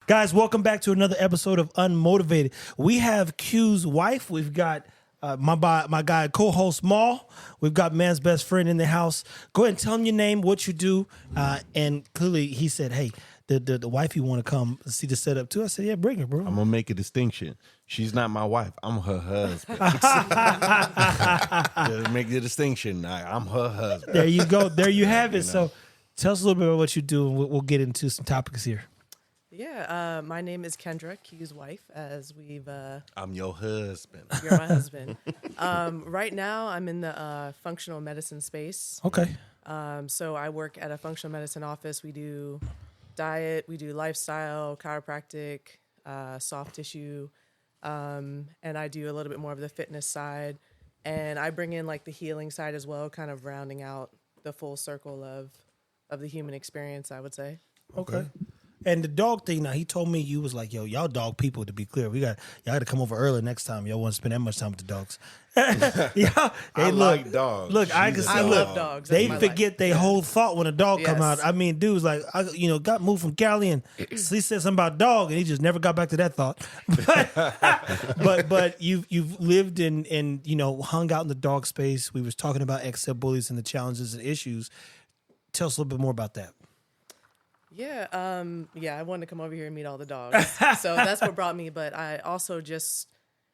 Guys, welcome back to another episode of Unmotivated. We have Q's wife. We've got my guy, co-host Maul. We've got man's best friend in the house. Go ahead and tell him your name, what you do. And clearly he said, hey, the wife you want to come see the setup too? I said, yeah, bring her, bro. I'm going to make a distinction. She's not my wife. I'm her husband. Make the distinction. I'm her husband. There you go. There you have it. So tell us a little bit about what you do, and we'll get into some topics here. Yeah, my name is Kendra, Q's wife, as we've... I'm your husband. You're my husband. Right now, I'm in the functional medicine space. Okay. So I work at a functional medicine office. We do diet, we do lifestyle, chiropractic, soft tissue, and I do a little bit more of the fitness side. And I bring in like the healing side as well, kind of rounding out the full circle of the human experience, I would say. Okay. And the dog thing, now he told me you was like, yo, y'all dog people, to be clear. Y'all got to come over early next time. Y'all want to spend that much time with the dogs. Yeah, I like dogs. Look, I can see. I love dogs. They forget their whole thought when a dog come out. I mean, dude's like, got moved from Cali and he said something about dog and he just never got back to that thought. But you've lived and hung out in the dog space. We was talking about XL bullies and the challenges and issues. Tell us a little bit more about that. Yeah, I wanted to come over here and meet all the dogs. So that's what brought me. But I also just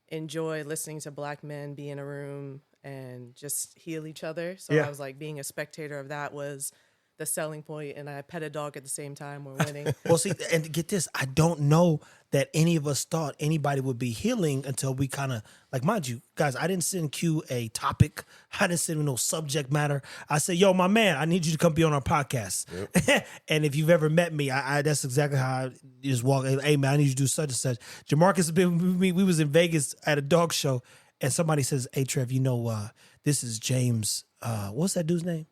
enjoy listening to Black men be in a room and just heal each other. So I was like, being a spectator of that was the selling point, and I pet a dog at the same time. We're winning. Well, see, and get this, I don't know that any of us thought anybody would be healing until we kind of, like, mind you, guys, I didn't send Q a topic. I didn't send him no subject matter. I said, yo, my man, I need you to come be on our podcast. Yep. And if you've ever met me, I that's exactly how I just walk. Hey, man, I need you to do such and such. Jamarcus has been with me. We was in Vegas at a dog show, and somebody says, hey, Trev, this is James. What's that dude's name?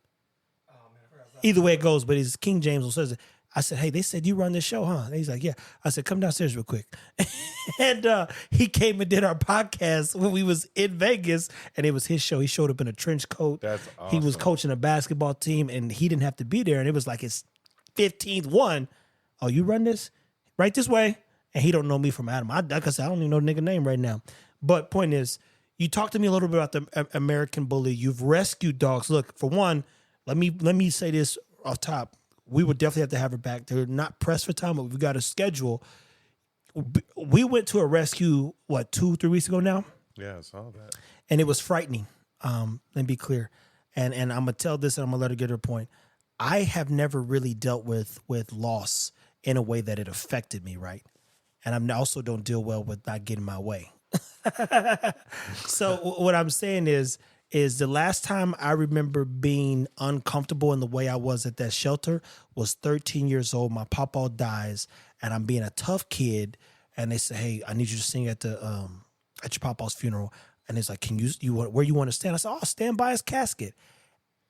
Either way it goes, but it's King James who says it. I said, hey, they said you run this show, huh? And he's like, yeah. I said, come downstairs real quick. And he came and did our podcast when we was in Vegas, and it was his show. He showed up in a trench coat. That's awesome. He was coaching a basketball team, and he didn't have to be there. And it was like his 15th one. Oh, you run this? Right this way? And he don't know me from Adam. Like I said, I don't even know the nigga name right now. But point is, you talked to me a little bit about the American bully. You've rescued dogs. Look, for one, let me say this off top. We would definitely have to have her back. They're not pressed for time, but we've got a schedule. We went to a rescue, 2-3 weeks ago now? Yeah, I saw that. And it was frightening. Let me be clear. And I'm going to tell this and I'm going to let her get her point. I have never really dealt with loss in a way that it affected me, right? And I also don't deal well with not getting my way. So what I'm saying is the last time I remember being uncomfortable in the way I was at that shelter was 13 years old. My papa dies, and I'm being a tough kid. And they say, hey, I need you to sing at your papa's funeral. And it's like, where you want to stand? I said, stand by his casket.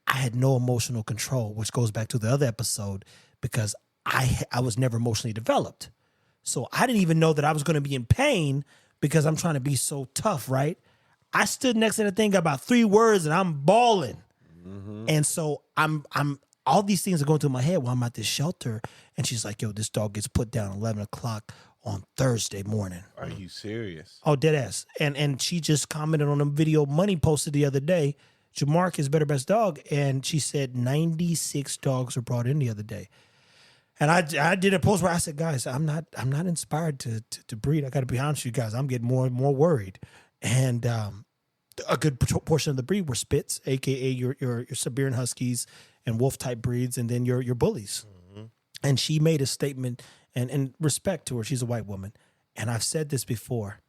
I had no emotional control, which goes back to the other episode, because I was never emotionally developed. So I didn't even know that I was going to be in pain because I'm trying to be so tough, right? I stood next to the thing, got about 3 words, and I'm bawling. Mm-hmm. And so I'm all these things are going through my head while I'm at this shelter. And she's like, yo, this dog gets put down 11 o'clock on Thursday morning. Are you serious? Oh, dead ass. And she just commented on a video Money posted the other day. Jamarcus better best dog. And she said 96 dogs were brought in the other day. And I did a post where I said, guys, I'm not inspired to breed. I got to be honest with you guys. I'm getting more and more worried. And a good portion of the breed were Spits, aka your Siberian Huskies and wolf type breeds, and then your bullies. Mm-hmm. And she made a statement, and respect to her. She's a white woman, and I've said this before.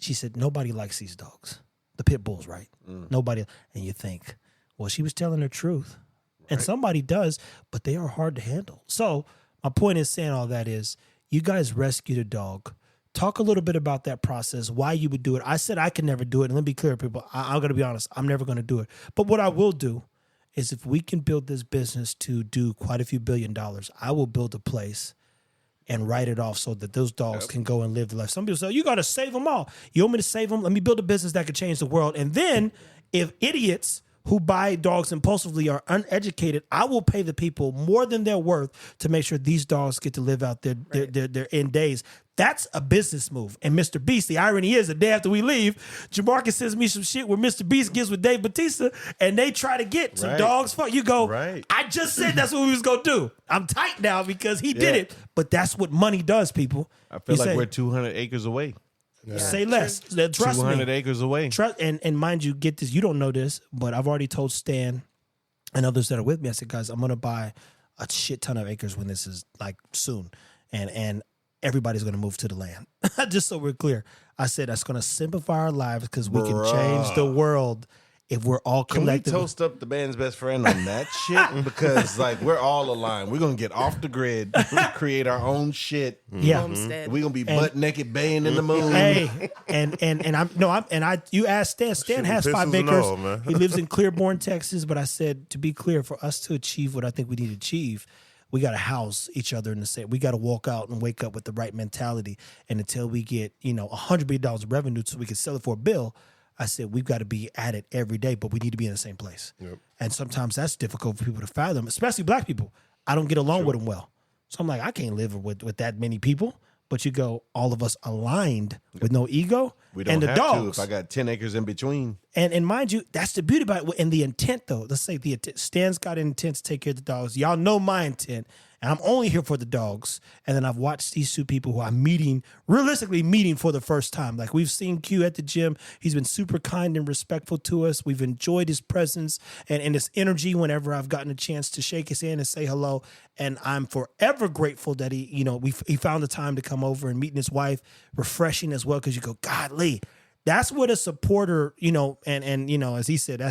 She said nobody likes these dogs, the pit bulls, right? Nobody. And you think, well, she was telling the truth, right. And somebody does, but they are hard to handle. So my point is saying all that is, you guys rescued a dog. Talk a little bit about that process, why you would do it. I said I could never do it. And let me be clear, people. I'm going to be honest. I'm never going to do it. But what I will do is if we can build this business to do quite a few $1 billion, I will build a place and write it off so that those dogs can go and live the life. Some people say, you got to save them all. You want me to save them? Let me build a business that could change the world. And then if idiots who buy dogs impulsively are uneducated, I will pay the people more than they're worth to make sure these dogs get to live out their end days. That's a business move. And Mr. Beast, the irony is, the day after we leave, Jamarcus sends me some shit where Mr. Beast gets with Dave Bautista, and they try to get some dogs. You go, I just said that's what we was going to do. I'm tight now because he did it. But that's what money does, people. I feel like we're 200 acres away. Yeah. Say less. Trust 200 me. acres away. Trust, and mind you, get this. You don't know this, but I've already told Stan and others that are with me. I said, guys, I'm gonna buy a shit ton of acres when this is like soon, and everybody's gonna move to the land. Just so we're clear, I said that's gonna simplify our lives because we can change the world if we're all collective. Can we toast up the band's best friend on that shit? Because like we're all aligned. We're gonna get off the grid, create our own shit. Yeah, Homestead. We're gonna be butt naked baying in the moon. Hey, you asked Stan. Stan has 5 acres. All, He lives in Clearborn, Texas. But I said, to be clear, for us to achieve what I think we need to achieve, we got to house each other in the same. We got to walk out and wake up with the right mentality. And until we get $100 million of revenue, so we can sell it for a bill. I said, we've got to be at it every day, but we need to be in the same place. Yep. And sometimes that's difficult for people to fathom, especially black people. I don't get along with them well. So I'm like, I can't live with that many people. But you go, all of us aligned with no ego. We don't and the have dogs. to if I got 10 acres in between. And mind you, that's the beauty about it. And the intent, though, let's say the intent. Stan's got an intent to take care of the dogs. Y'all know my intent. And I'm only here for the dogs. And then I've watched these 2 people who I'm realistically meeting for the first time. Like we've seen Q at the gym. He's been super kind and respectful to us. We've enjoyed his presence and his energy whenever I've gotten a chance to shake his hand and say hello. And I'm forever grateful that he found the time to come over and meeting his wife, refreshing as well. Because you go, golly, that's what a supporter, and as he said,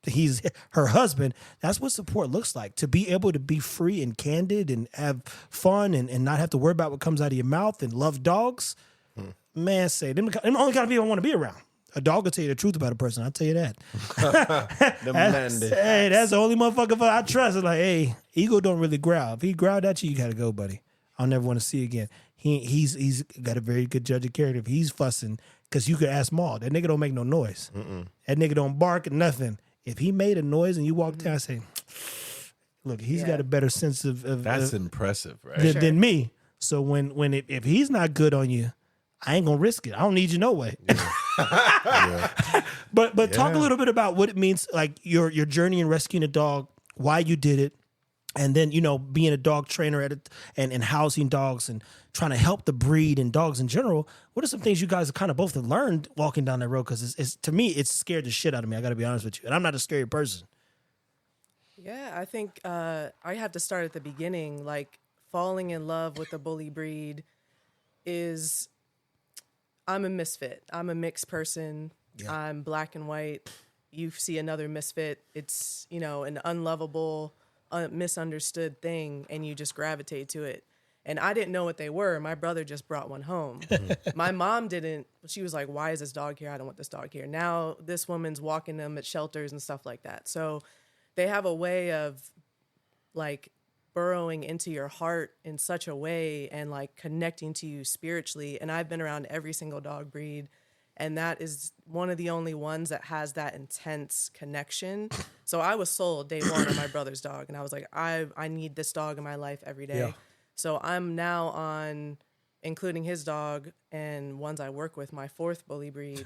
he's her husband. That's what support looks like. To be able to be free and candid and have fun and not have to worry about what comes out of your mouth and love dogs. Man, say them the only kind of people I want to be around. A dog will tell you the truth about a person. I'll tell you that. That's the only motherfucker I trust. It's like, hey, ego don't really growl. If he growled at you, you gotta go, buddy. I'll never want to see you again. He's got a very good judge of character. If he's fussing, because you could ask Maul, that nigga don't make no noise. That nigga don't bark or nothing. If he made a noise and you walked down and say, look, he's got a better sense of That's impressive, right? Than me. So if he's not good on you, I ain't gonna risk it. I don't need you no way. But talk a little bit about what it means, like your journey in rescuing a dog, why you did it, and then being a dog trainer and housing dogs and trying to help the breed and dogs in general. What are some things you guys have kind of both have learned walking down that road? Because it's to me, it's scared the shit out of me. I got to be honest with you, and I'm not a scary person. Yeah, I think I have to start at the beginning. Like falling in love with the bully breed is, I'm a misfit. I'm a mixed person. Yeah. I'm black and white. You see another misfit. It's, an unlovable, misunderstood thing, and you just gravitate to it. And I didn't know what they were. My brother just brought one home. My mom didn't. She was like, why is this dog here? I don't want this dog here. Now this woman's walking them at shelters and stuff like that. So they have a way of like burrowing into your heart in such a way and like connecting to you spiritually. And I've been around every single dog breed, and that is one of the only ones that has that intense connection. So I was sold day one on my brother's dog, and I was like, I need this dog in my life every day. Yeah. So I'm now on, including his dog and ones I work with, my 4th bully breed.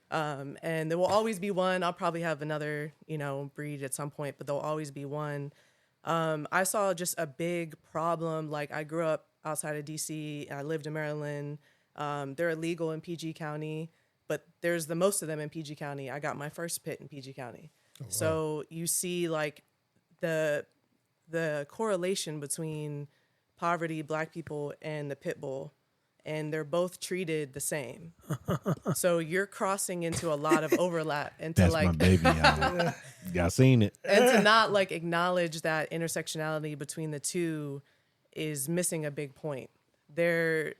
And there will always be one. I'll probably have another, breed at some point, but there'll always be one. I saw just a big problem. Like I grew up outside of DC. I lived in Maryland. They're illegal in PG County, but there's the most of them in PG County. I got my first pit in PG County. Oh, wow. So you see like the correlation between poverty, black people, and the pit bull, and they're both treated the same. So you're crossing into a lot of overlap, and to That's like my baby. Y'all seen it, and to not like acknowledge that intersectionality between the two is missing a big point. They're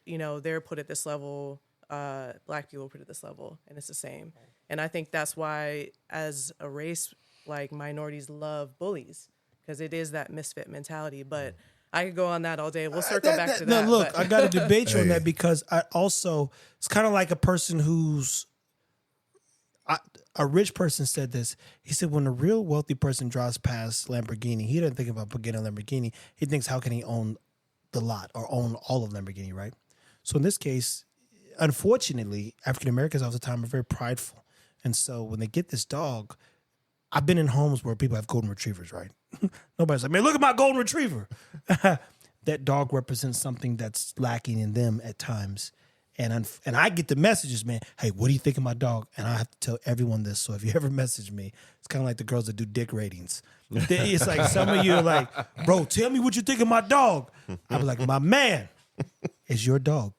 put at this level, black people put at this level, and it's the same. And I think that's why, as a race, like minorities love bullies, because it is that misfit mentality. But I could go on that all day. We'll circle back to that. No, look, I got to debate you on that, because I also, it's kind of like a person who's, a rich person said this. He said, when a real wealthy person drives past Lamborghini, he doesn't think about getting a Lamborghini. He thinks, how can he own the lot or own all of Lamborghini, right? So in this case, unfortunately, African Americans all the time are very prideful. And so when they get this dog, I've been in homes where people have golden retrievers, right? Nobody's like, man, look at my golden retriever. That dog represents something that's lacking in them at times. And I get the messages, man, hey, what do you think of my dog? And I have to tell everyone this. So if you ever message me, it's kind of like the girls that do dick ratings. It's like some of you are like, bro, tell me what you think of my dog. I was like, my man, it's your dog.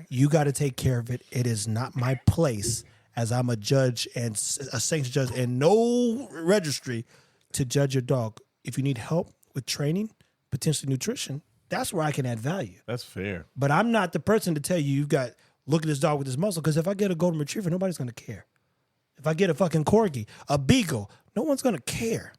You got to take care of it. It is not my place, as I'm a judge and a sanctioned judge and no registry, to judge your dog. If you need help with training, potentially nutrition, that's where I can add value. That's fair. But I'm not the person to tell you got look at this dog with this muscle, because if I get a golden retriever, nobody's going to care. If I get a fucking corgi, a beagle, no one's going to care.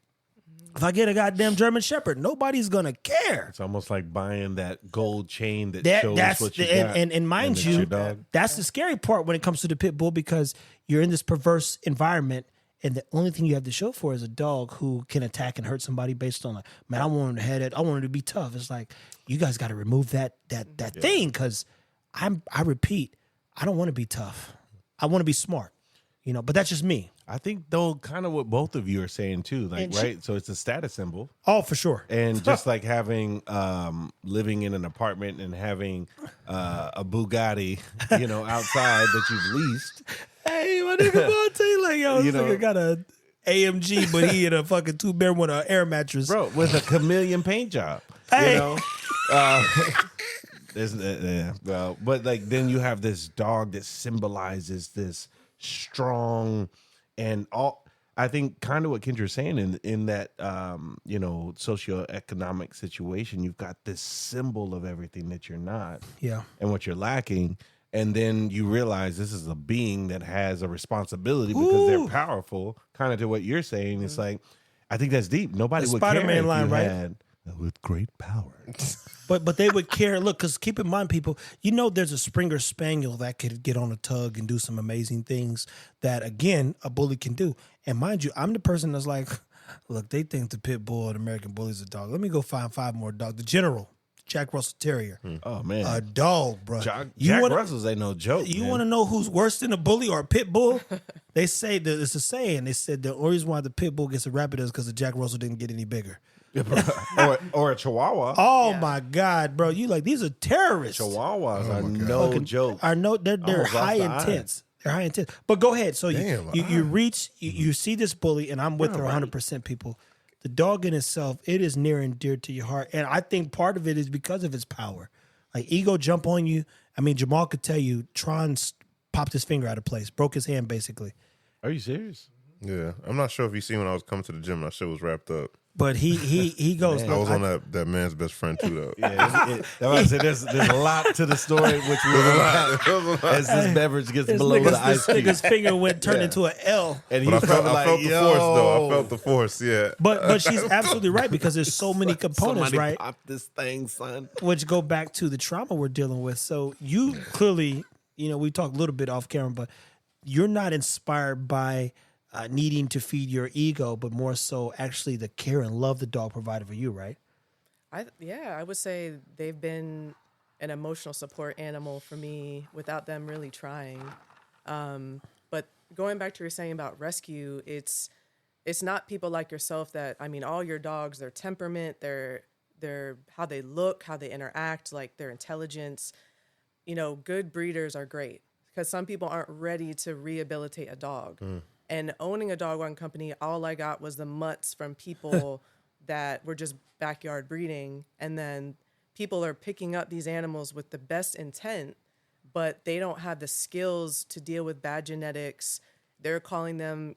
If I get a goddamn German Shepherd, nobody's going to care. It's almost like buying that gold chain that shows That's what you the, got. and mind it's you, your dog. that's the scary part when it comes to the pit bull, because you're in this perverse environment, and the only thing you have to show for is a dog who can attack and hurt somebody based on like, man, I want him to head it. I want him to be tough. It's like, you guys got to remove that thing, because I repeat, I don't want to be tough. I want to be smart, but that's just me. I think, though, kind of what both of you are saying, too, like, right? So it's a status symbol. Oh, for sure. And just like having, living in an apartment and having a Bugatti, outside that you've leased. Hey, my nigga Monte, like, yo, this nigga got a AMG, but he in a fucking 2-bedroom with an air mattress. Bro, with a chameleon paint job, Hey. but like then you have this dog that symbolizes this strong and all. I think kind of what Kendra's saying in that socioeconomic situation, you've got this symbol of everything that you're not, and what you're lacking. And then you realize this is a being that has a responsibility because they're powerful. Kind of to what you're saying, it's like, I think that's deep. Nobody would care Spider-Man if line, you right? had with great power. But they would care. Look, because keep in mind, people, there's a Springer Spaniel that could get on a tug and do some amazing things that, again, a bully can do. And mind you, I'm the person that's like, look, they think the pit bull and American bully is a dog. Let me go find 5 more dogs. The General. Jack Russell Terrier. Oh, man. A dog, bro. Jack wanna, Russell's ain't no joke. You want to know who's worse than a bully or a pit bull? They say that it's a saying. They said the only reason why the pit bull gets a rap is because the Jack Russell didn't get any bigger. or a Chihuahua. Oh my God, bro! You like these are terrorists. Chihuahuas are no joke. They're high intense. They're high intense. But go ahead. So you reach, you see this bully, and I'm with her 100%. People, the dog in itself, it is near and dear to your heart, and I think part of it is because of its power. Like ego jump on you. I mean, Jamal could tell you, Tron popped his finger out of place, broke his hand basically. Are you serious? Yeah, I'm not sure if you seen when I was coming to the gym and that shit was wrapped up. But he goes. I was on that man's best friend too, though. There's a lot to the story, which will as this beverage gets below the ice cube. This nigga's finger turned into an L. And But I felt like, the force, though. I felt the force, yeah. But she's absolutely right, because there's so many components, somebody right? pop this thing, son. Which go back to the trauma we're dealing with. So you clearly, we talked a little bit off camera, but you're not inspired by needing to feed your ego, but more so actually the care and love the dog provided for you, right? I would say they've been an emotional support animal for me without them really trying. But going back to what you're saying about rescue, it's not people like yourself that, all your dogs, their temperament, their how they look, how they interact, like their intelligence, good breeders are great, because some people aren't ready to rehabilitate a dog. And owning a dog run company, all I got was the mutts from people that were just backyard breeding. And then people are picking up these animals with the best intent, but they don't have the skills to deal with bad genetics. They're calling them,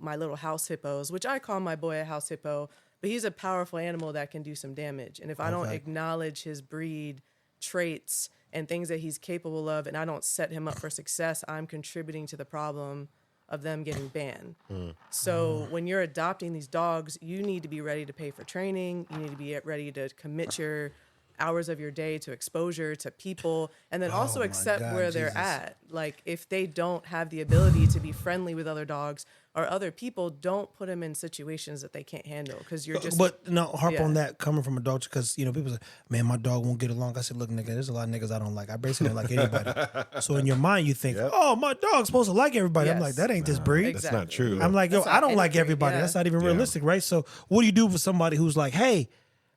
my little house hippos, which I call my boy a house hippo, but he's a powerful animal that can do some damage. And if I don't acknowledge his breed traits and things that he's capable of, and I don't set him up for success, I'm contributing to the problem of them getting banned. So when you're adopting these dogs, you need to be ready to pay for training. You need to be ready to commit your hours of your day to exposure to people, and then also my accept God, where they're Jesus. at. Like if they don't have the ability to be friendly with other dogs or other people, don't put them in situations that they can't handle because you're just. But no, harp Yeah. on that coming from a dog because people say, "Man, my dog won't get along." I said, "Look, nigga, there's a lot of niggas I don't like. I basically don't like anybody." So in your mind, you think, "Oh, my dog's supposed to like everybody." I'm Yes. like, "That ain't this breed." That's not true. I'm like, "Yo, That's I not don't any like breed, everybody." yeah. That's not even realistic, right? So what do you do for somebody who's like, "Hey,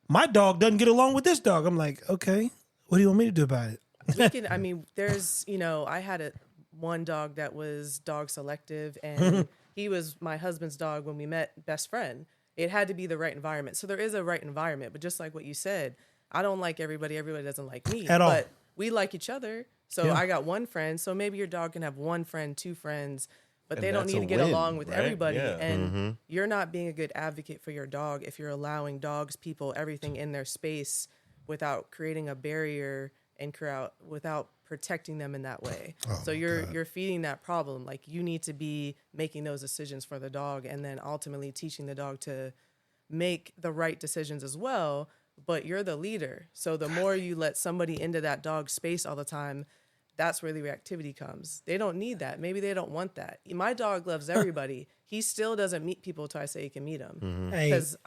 my dog doesn't get along with this dog"? I'm like, "Okay, what do you want me to do about it?" We can. I mean, there's. I had one dog that was dog selective, and he was my husband's dog when we met, best friend. It had to be the right environment. So there is a right environment, but just like what you said, I don't like everybody. Everybody doesn't like me At all. But we like each other. So Yeah. I got one friend. So maybe your dog can have one friend, two friends, but And they don't that's need a to get win, along with right? everybody. Yeah. And you're not being a good advocate for your dog if you're allowing dogs, people, everything in their space without creating a barrier and without protecting them in that way. So you're feeding that problem. Like you need to be making those decisions for the dog and then ultimately teaching the dog to make the right decisions as well. But you're the leader. So the more you let somebody into that dog's space all the time, that's where the reactivity comes. They don't need that. Maybe they don't want that. My dog loves everybody. He still doesn't meet people until I say he can meet them. Hey. Because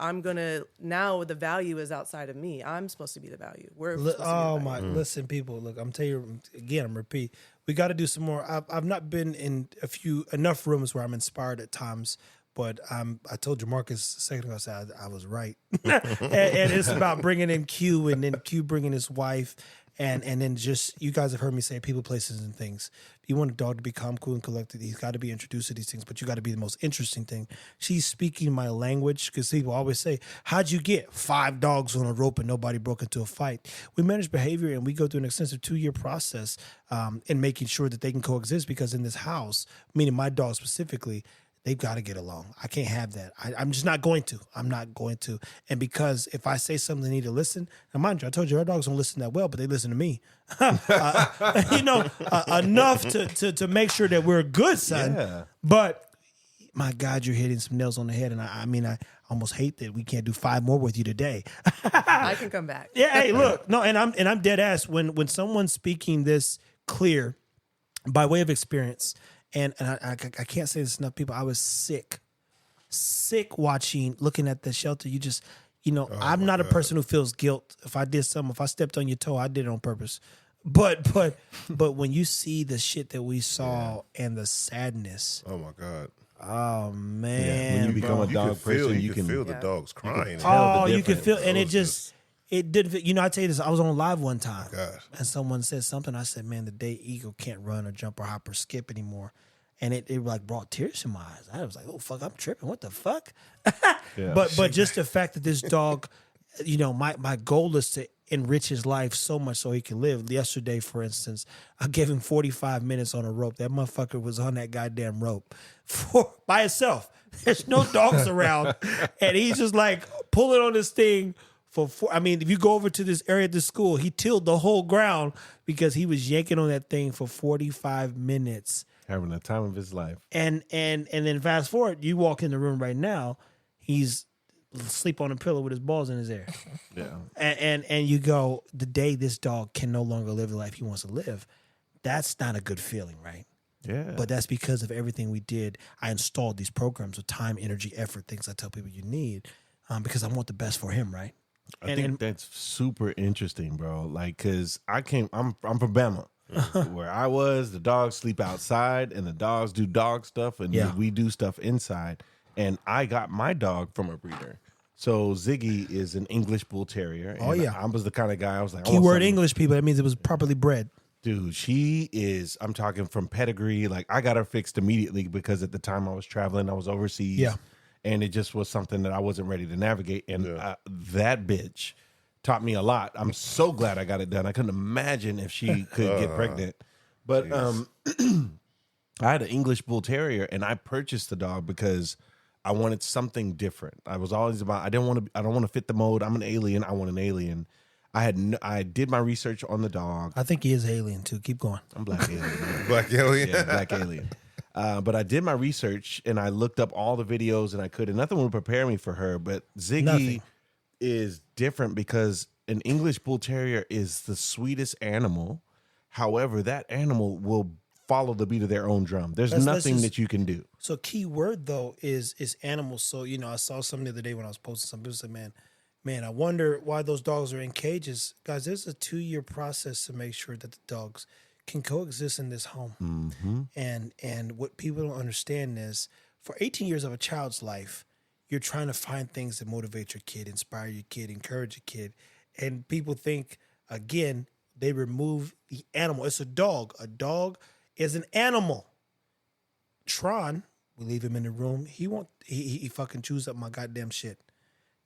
now the value is outside of me. I'm supposed to be the value. We're supposed to be the Oh value. my! Listen, people. Look, I'm telling you again. I'm repeat. We got to do some more. I've not been in enough rooms where I'm inspired at times. But I told Jamarcus a second ago, I said I was right, and it's about bringing in Q, and then Q bringing his wife, and then just you guys have heard me say people, places, and things. If you want a dog to be calm, cool, and collected, he's got to be introduced to these things. But you got to be the most interesting thing. She's speaking my language because people always say, "How'd you get 5 dogs on a rope and nobody broke into a fight?" We manage behavior and we go through an extensive 2-year process in making sure that they can coexist. Because in this house, meaning my dog specifically, they've got to get along. I can't have that. I'm just not going to. I'm not going to. And because if I say something, they need to listen. And mind you, I told you our dogs don't listen that well, but they listen to me. Enough to make sure that we're good, son. Yeah. But my God, you're hitting some nails on the head. And I almost hate that we can't do 5 more with you today. I can come back. Yeah, hey, look, no, and I'm dead ass when someone's speaking this clear by way of experience. And I can't say this enough, people. I was sick looking at the shelter. You just, I'm not a person who feels guilt. If I did something, if I stepped on your toe, I did it on purpose. But when you see the shit that we saw and the sadness, Oh my God. oh man, When you become a You dog can feel, person, you can feel the dogs crying. oh, the you can feel, difference. and Those it didn't fit. I tell you this, I was on live one time, God. and someone said something. I said, "Man, the day Eagle can't run or jump or hop or skip anymore," and it like brought tears to my eyes. I was like, "Oh fuck, I'm tripping. What the fuck?" Yeah. But just the fact that this dog, my goal is to enrich his life so much so he can live. Yesterday, for instance, I gave him 45 minutes on a rope. That motherfucker was on that goddamn rope by himself. There's no dogs around, and he's just like pulling on this thing. If you go over to this area at the school, he tilled the whole ground because he was yanking on that thing for 45 minutes. Having the time of his life. And then fast forward, you walk in the room right now, he's asleep on a pillow with his balls in his ear. Yeah. And you go, the day this dog can no longer live the life he wants to live, that's not a good feeling, right? Yeah. But that's because of everything we did. I installed these programs with time, energy, effort, things I tell people you need, because I want the best for him, right? I think that's super interesting, bro. Like, cause I'm from Bama, where I was. The dogs sleep outside, and the dogs do dog stuff, and we do stuff inside. And I got my dog from a breeder. So Ziggy is an English Bull Terrier. Oh, and yeah. I was the kind of guy I was like, I want Keyword something- English, people. That means it was properly bred. Dude, she is. I'm talking from pedigree. Like, I got her fixed immediately because at the time I was traveling, I was overseas. Yeah. And it just was something that I wasn't ready to navigate. And that bitch taught me a lot. I'm so glad I got it done. I couldn't imagine if she could get pregnant. But I had an English Bull Terrier, and I purchased the dog because I wanted something different. I was always about. I don't want to fit the mold. I'm an alien. I want an alien. I did my research on the dog. I think he is alien too. Keep going. I'm black alien. Black alien. Yeah, black alien. But I did my research and I looked up all the videos and I could, and nothing would prepare me for her. But Ziggy Nothing. is different because an English Bull Terrier is the sweetest animal. However, that animal will follow the beat of their own drum. There's nothing that you can do. So key word though is animals. So I saw something the other day when I was posting some people said, man, I wonder why those dogs are in cages. Guys, there's a 2-year process to make sure that the dogs can coexist in this home. Mm-hmm. And what people don't understand is for 18 years of a child's life, you're trying to find things that motivate your kid, inspire your kid, encourage your kid. And people think, again, they remove the animal. It's a dog. A dog is an animal. Tron, we leave him in the room. He fucking chews up my goddamn shit.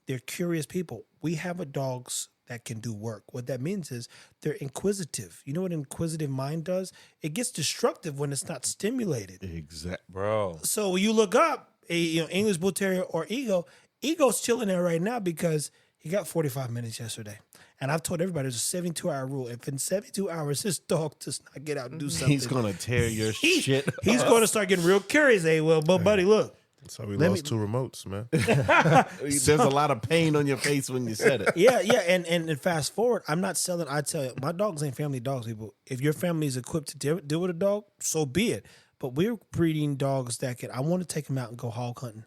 They're curious people. We have a dogs that can do work. What that means is they're inquisitive. You know what an inquisitive mind does? It gets destructive when it's not stimulated. Bro. So when you look up English Bull Terrier or Ego's chilling there right now because he got 45 minutes yesterday. And I've told everybody there's a 72-hour rule. If in 72 hours this dog does not get out and do something, he's gonna tear your shit. He's going to start getting real curious. Hey, well, but buddy, look. That's how we lost 2 remotes, man. There's a lot of pain on your face when you said it. Yeah. And fast forward, I'm not selling. I tell you, my dogs ain't family dogs, people. If your family is equipped to deal with a dog, so be it. But we're breeding dogs that I want to take them out and go hog hunting.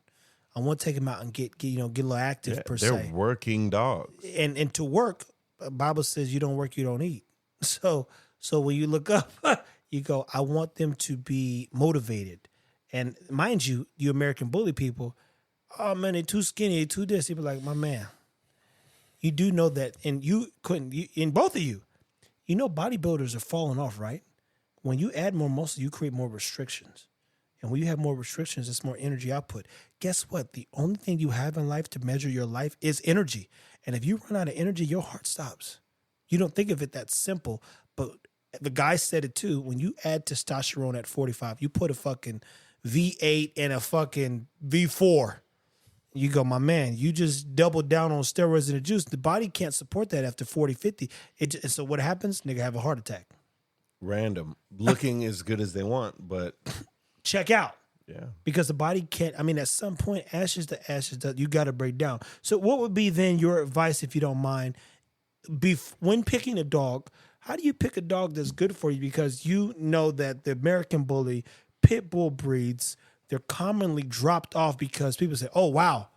I want to take them out and get a little active per se. They're working dogs. And to work, Bible says you don't work, you don't eat. So when you look up, you go, I want them to be motivated. And mind you, you American bully people, oh man, they're too skinny, they're too this. People like, my man, you do know that, and in both of you, bodybuilders are falling off, right? When you add more muscle, you create more restrictions. And when you have more restrictions, it's more energy output. Guess what? The only thing you have in life to measure your life is energy. And if you run out of energy, your heart stops. You don't think of it that simple, but the guy said it too. When you add testosterone at 45, you put a fucking V8 and a fucking V4. You go, my man, you just double down on steroids and the juice. The body can't support that after 40, 50. So what happens? Nigga have a heart attack. Random. Looking as good as they want, but... Check out. Yeah. Because the body can't, at some point, ashes to ashes, you got to break down. So what would be then your advice, if you don't mind, when picking a dog, how do you pick a dog that's good for you? Because you know that the American Bully, Pit Bull breeds, they're commonly dropped off because people say, oh, wow,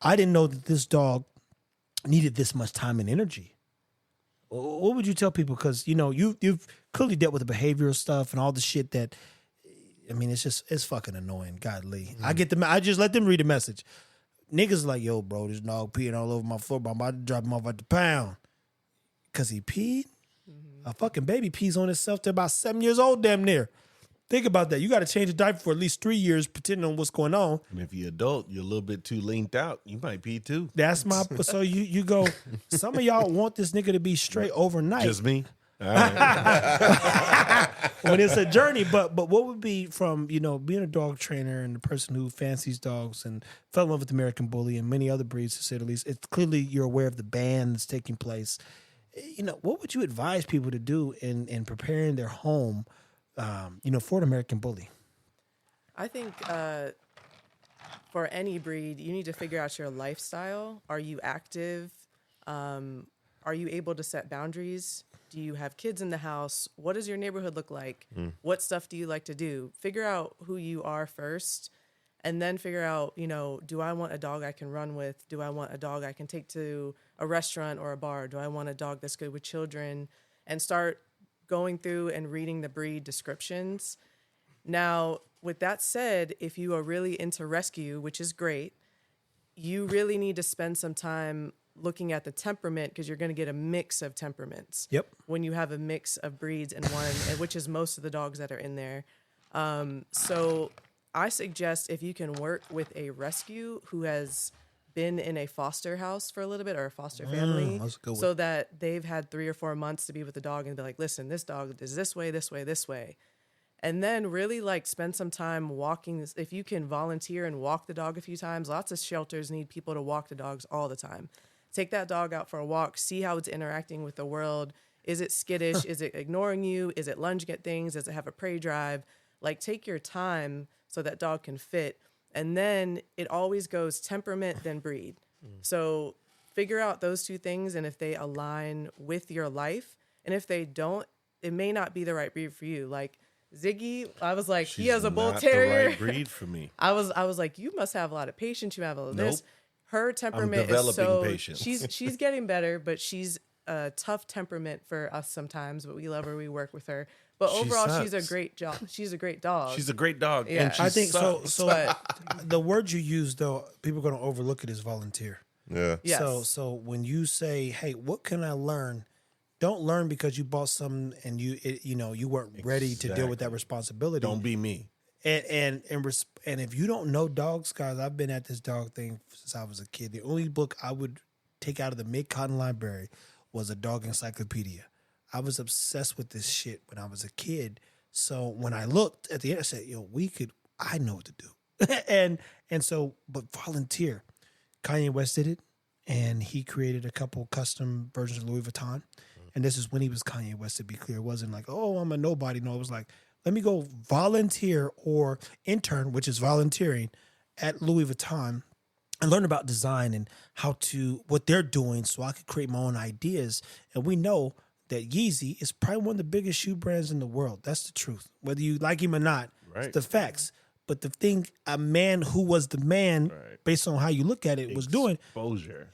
I didn't know that this dog needed this much time and energy. What would you tell people? Because, you've clearly dealt with the behavioral stuff and all the shit that, it's fucking annoying. Godly. I just let them read the message. Niggas like, yo, bro, this dog peeing all over my foot, but I'm about to drop him off at the pound. Because he peed? A fucking baby pees on itself. They're about 7 years old, damn near. Think about that. You got to change a diaper for at least 3 years, pretending on what's going on. And if you're adult, you're a little bit too leaned out. You might pee too. That's so you go, some of y'all want this nigga to be straight overnight. Just me? All right. When it's a journey, but what would be from being a dog trainer and the person who fancies dogs and fell in love with American Bully and many other breeds, to say the least, it's clearly you're aware of the ban that's taking place. What would you advise people to do in preparing their home, for an American Bully? I think for any breed, you need to figure out your lifestyle. Are you active? Are you able to set boundaries? Do you have kids in the house? What does your neighborhood look like? What stuff do you like to do? Figure out who you are first, and then figure out, do I want a dog I can run with? Do I want a dog I can take to a restaurant or a bar? Do I want a dog that's good with children? And start going through and reading the breed descriptions. Now, with that said, if you are really into rescue, which is great, you really need to spend some time looking at the temperament, because you're going to get a mix of temperaments. Yep. When you have a mix of breeds in one, which is most of the dogs that are in there. So I suggest if you can work with a rescue who has been in a foster house for a little bit, or a foster family, so that they've had 3 or 4 months to be with the dog and be like, listen, this dog is this way, this way, this way. And then really spend some time walking. If you can volunteer and walk the dog a few times, lots of shelters need people to walk the dogs all the time. Take that dog out for a walk, see how it's interacting with the world. Is it skittish? Is it ignoring you? Is it lunging at things? Does it have a prey drive? Take your time so that dog can fit. And then it always goes temperament, then breed. So figure out those two things, and if they align with your life, and if they don't, it may not be the right breed for you. Like Ziggy, I was like, he has a bull terrier. The right breed for me. I was like, you must have a lot of patience. You have a lot of this. Her temperament is developing so patience. she's getting better, but she's a tough temperament for us sometimes. But we love her. We work with her. But overall, she's a great dog. She's a great dog. She's a great dog. Yeah. And she I think sucks. so. The word you use, though, people are going to overlook it, is volunteer. Yeah. Yes. So when you say, "Hey, what can I learn?" Don't learn because you bought something and you weren't ready to deal with that responsibility. Don't be me. And if you don't know dogs, guys, I've been at this dog thing since I was a kid. The only book I would take out of the Mid-Cotton Library was a dog encyclopedia. I was obsessed with this shit when I was a kid. So when I looked at the end, I said, I know what to do. But volunteer. Kanye West did it, and he created a couple custom versions of Louis Vuitton. And this is when he was Kanye West, to be clear. It wasn't like, oh, I'm a nobody. No, it was like, let me go volunteer or intern, which is volunteering, at Louis Vuitton and learn about design and what they're doing so I could create my own ideas. And we know that Yeezy is probably one of the biggest shoe brands in the world. That's the truth. Whether you like him or not, it's the facts. But the thing, a man who was the man, based on how you look at it, was doing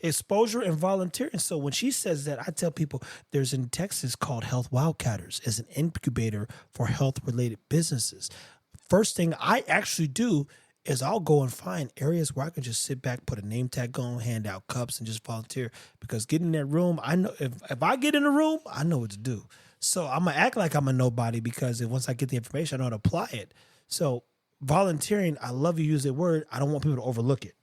exposure and volunteering. So when she says that, I tell people there's in Texas called Health Wildcatters as an incubator for health-related businesses. First thing I actually do is I'll go and find areas where I can just sit back, put a name tag on, hand out cups, and just volunteer. Because getting in that room, I know if I get in a room, I know what to do. So I'm gonna act like I'm a nobody because once I get the information, I know how to apply it. So volunteering, I love you use that word. I don't want people to overlook it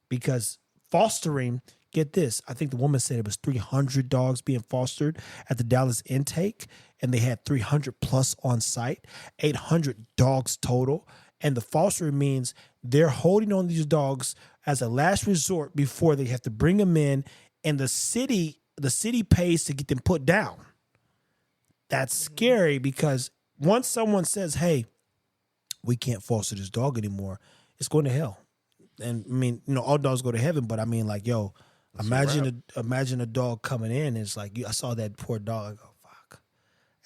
because fostering. Get this. I think the woman said it was 300 dogs being fostered at the Dallas intake, and they had 300 plus on site, 800 dogs total. And the fostering means they're holding on to these dogs as a last resort before they have to bring them in, and the city pays to get them put down. That's scary because once someone says, hey, we can't foster this dog anymore, it's going to hell. And I mean, all dogs go to heaven, but I mean, like, imagine a dog coming in. It's like, I saw that poor dog. I go, fuck.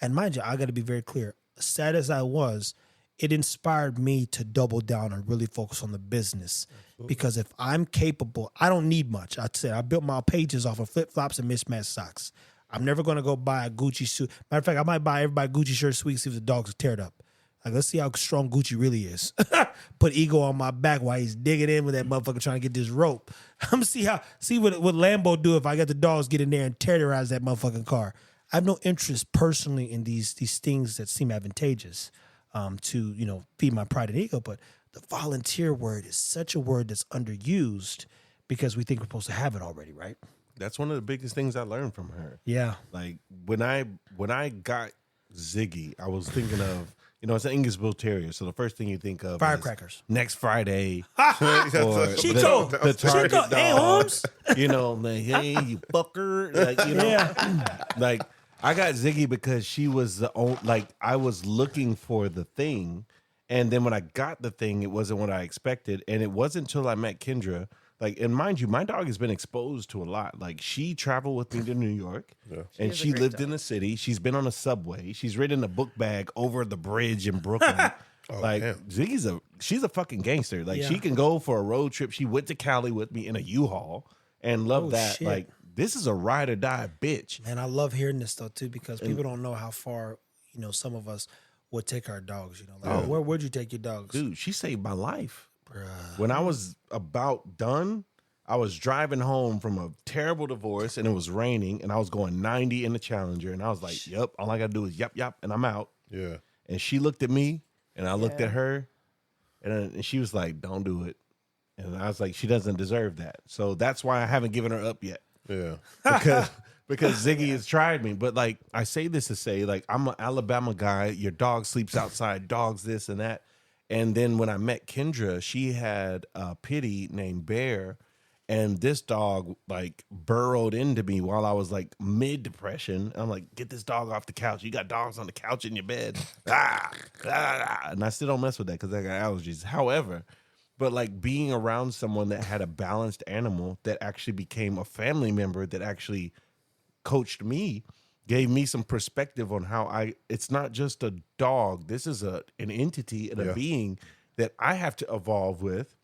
And mind you, I got to be very clear. Sad as I was, it inspired me to double down and really focus on the business. Absolutely. Because if I'm capable, I don't need much. I built my pages off of flip-flops and mismatched socks. I'm never going to go buy a Gucci suit. Matter of fact, I might buy everybody Gucci shirt so we can see if the dogs are teared up. Like, let's see how strong Gucci really is. Put Ego on my back while he's digging in with that motherfucker trying to get this rope. I'm gonna see what Lambo do if I got the dogs get in there and terrorize that motherfucking car. I have no interest personally in these things that seem advantageous to feed my pride and ego. But the volunteer word is such a word that's underused because we think we're supposed to have it already, right? That's one of the biggest things I learned from her. Yeah. Like when I got Ziggy, I was thinking of, it's an English Bull Terrier. So the first thing you think of firecrackers. Is next Friday. Or Chico. The Target dog. Hey, Holmes. Like, hey, you fucker. Like, Yeah. Like, I got Ziggy because she was the only, like, I was looking for the thing. And then when I got the thing, it wasn't what I expected. And it wasn't until I met Kendra. Like, and mind you, my dog has been exposed to a lot. Like, she traveled with me to New York, and she lived in the city. She's been on a subway. She's ridden a book bag over the bridge in Brooklyn. Ziggy's she's a fucking gangster. Like, she can go for a road trip. She went to Cali with me in a U-Haul and love that. Shit. Like, this is a ride or die bitch. Man, I love hearing this though too because people don't know how far some of us would take our dogs. Where'd you take your dogs? Dude, she saved my life. Bruh. When I was about done, I was driving home from a terrible divorce and it was raining and I was going 90 in the Challenger and I was like, yep, all I got to do is yep, and I'm out. Yeah. And she looked at me and I looked at her and she was like, don't do it. And I was like, she doesn't deserve that. So that's why I haven't given her up yet. Yeah. Because Ziggy has tried me. But like, I say this to say, like, I'm an Alabama guy. Your dog sleeps outside, dogs this and that. And then when I met Kendra, she had a pitty named Bear. And this dog like burrowed into me while I was like mid-depression. I'm like, get this dog off the couch. You got dogs on the couch in your bed. And I still don't mess with that because I got allergies. However, But like being around someone that had a balanced animal that actually became a family member that actually coached me, gave me some perspective on how it's not just a dog. This is an entity and a being that I have to evolve with.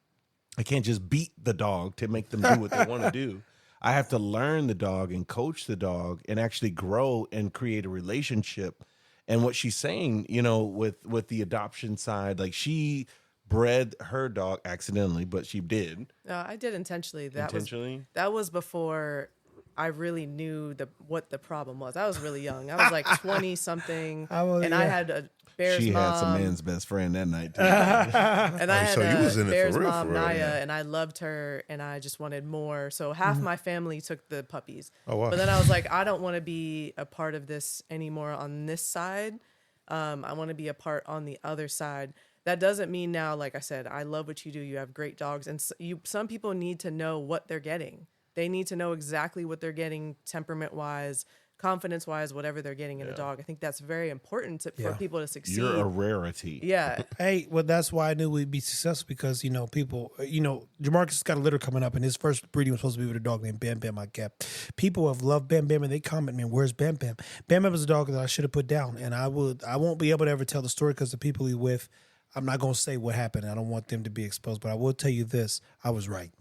I can't just beat the dog to make them do what they want to do. I have to learn the dog and coach the dog and actually grow and create a relationship. And what she's saying, you know, with the adoption side, like she bred her dog accidentally, but she did. No, I did intentionally. Intentionally? That was before I really knew what the problem was. I was really young. I was like 20 something, I had a Bear's she mom. Had some man's best friend that night too. And I had you was in it Bear's for real, mom, for real, Naya, yeah. and I loved her, and I just wanted more. So half my family took the puppies. Oh, wow. But then I was like, I don't want to be a part of this anymore on this side. I want to be a part on the other side. That doesn't mean now, like I said, I love what you do. You have great dogs. And some people need to know what they're getting. They need to know exactly what they're getting temperament-wise, confidence-wise, whatever they're getting in a dog. I think that's very important for people to succeed. You're a rarity. Yeah. Hey, well, that's why I knew we'd be successful because, you know, people, you know, Jamarcus got a litter coming up, and his first breeding was supposed to be with a dog named Bam Bam, I kept. People have loved Bam Bam, and they comment, man, where's Bam Bam? Bam Bam was a dog that I should have put down, and I won't be able to ever tell the story because the people he with, I'm not going to say what happened. I don't want them to be exposed, but I will tell you this. I was right.